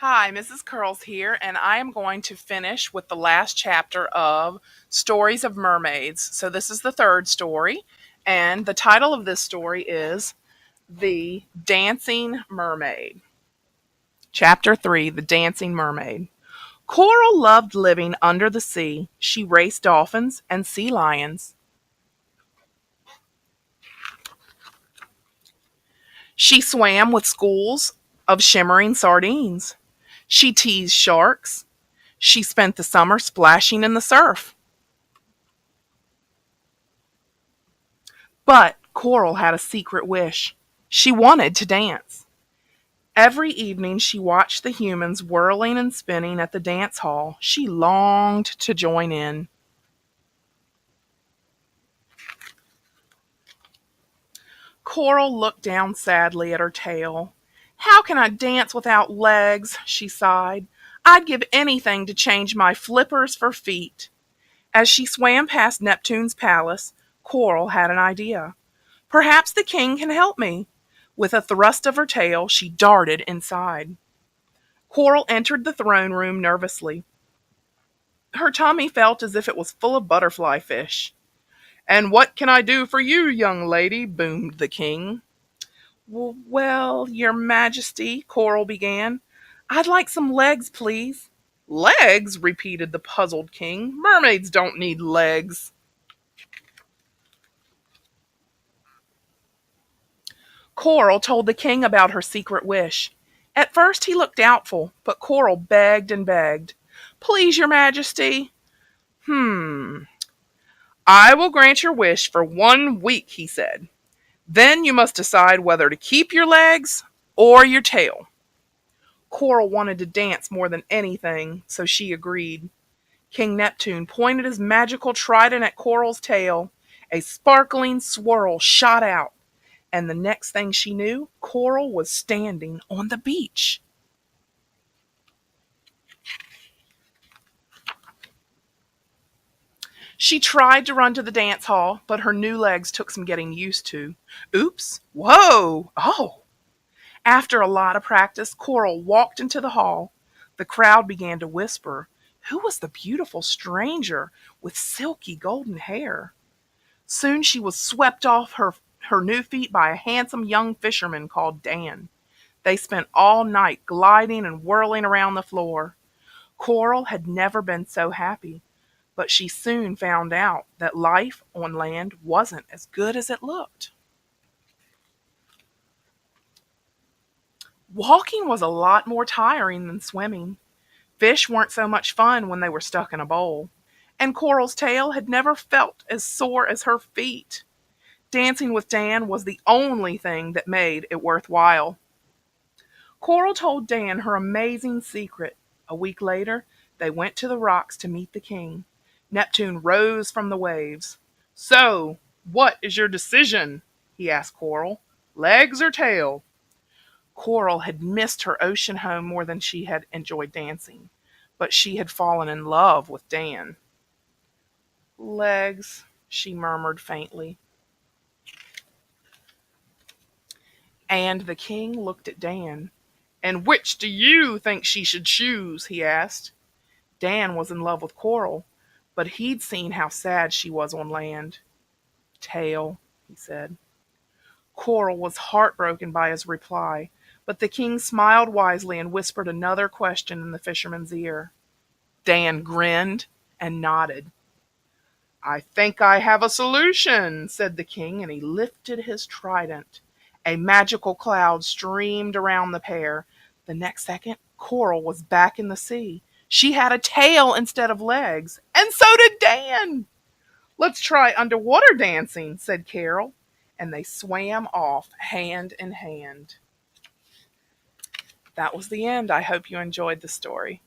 Hi, Mrs. Curls here, and I am going to finish with the last chapter of Stories of Mermaids. So, this is the third story, and the title of this story is The Dancing Mermaid. Chapter 3 The Dancing Mermaid. Coral loved living under the sea. She raced dolphins and sea lions. She swam with schools of shimmering sardines. She teased sharks. She spent the summer splashing in the surf. But Coral had a secret wish. She wanted to dance. Every evening she watched the humans whirling and spinning at the dance hall. She longed to join in. Coral looked down sadly at her tail. How can I dance without legs? She sighed. I'd give anything to change my flippers for feet. As she swam past Neptune's palace, Coral had an idea. Perhaps the king can help me. With a thrust of her tail, she darted inside. Coral entered the throne room nervously. Her tummy felt as if it was full of butterfly fish. "And what can I do for you, young lady?" boomed the king. Well, your majesty," Coral began, "I'd like some legs, please." "Legs?" repeated the puzzled king. "Mermaids don't need legs." Coral told the king about her secret wish. At first he looked doubtful, but Coral begged and begged. "Please, your majesty." "I will grant your wish for 1 week," he said. "Then you must decide whether to keep your legs or your tail." Coral wanted to dance more than anything, so she agreed. King Neptune pointed his magical trident at Coral's tail. A sparkling swirl shot out, and the next thing she knew, Coral was standing on the beach. She tried to run to the dance hall, but her new legs took some getting used to. Oops! Whoa! Oh! After a lot of practice, Coral walked into the hall. The crowd began to whisper, who was the beautiful stranger with silky golden hair? Soon she was swept off her new feet by a handsome young fisherman called Dan. They spent all night gliding and whirling around the floor. Coral had never been so happy, but she soon found out that life on land wasn't as good as it looked. Walking was a lot more tiring than swimming. Fish weren't so much fun when they were stuck in a bowl, and Coral's tail had never felt as sore as her feet. Dancing with Dan was the only thing that made it worthwhile. Coral told Dan her amazing secret. A week later, they went to the rocks to meet the king. Neptune rose from the waves. "So, what is your decision?" he asked Coral. "Legs or tail?" Coral had missed her ocean home more than she had enjoyed dancing, but she had fallen in love with Dan. "Legs," she murmured faintly. And the king looked at Dan. "And which do you think she should choose?" he asked. Dan was in love with Coral, but he'd seen how sad she was on land. "Tail," he said. Coral was heartbroken by his reply, but the king smiled wisely and whispered another question in the fisherman's ear. Dan grinned and nodded. "I think I have a solution," said the king, and he lifted his trident. A magical cloud streamed around the pair. The next second, Coral was back in the sea. She had a tail instead of legs, and so did Dan. "Let's try underwater dancing," said Carol, and they swam off hand in hand. That was the end. I hope you enjoyed the story.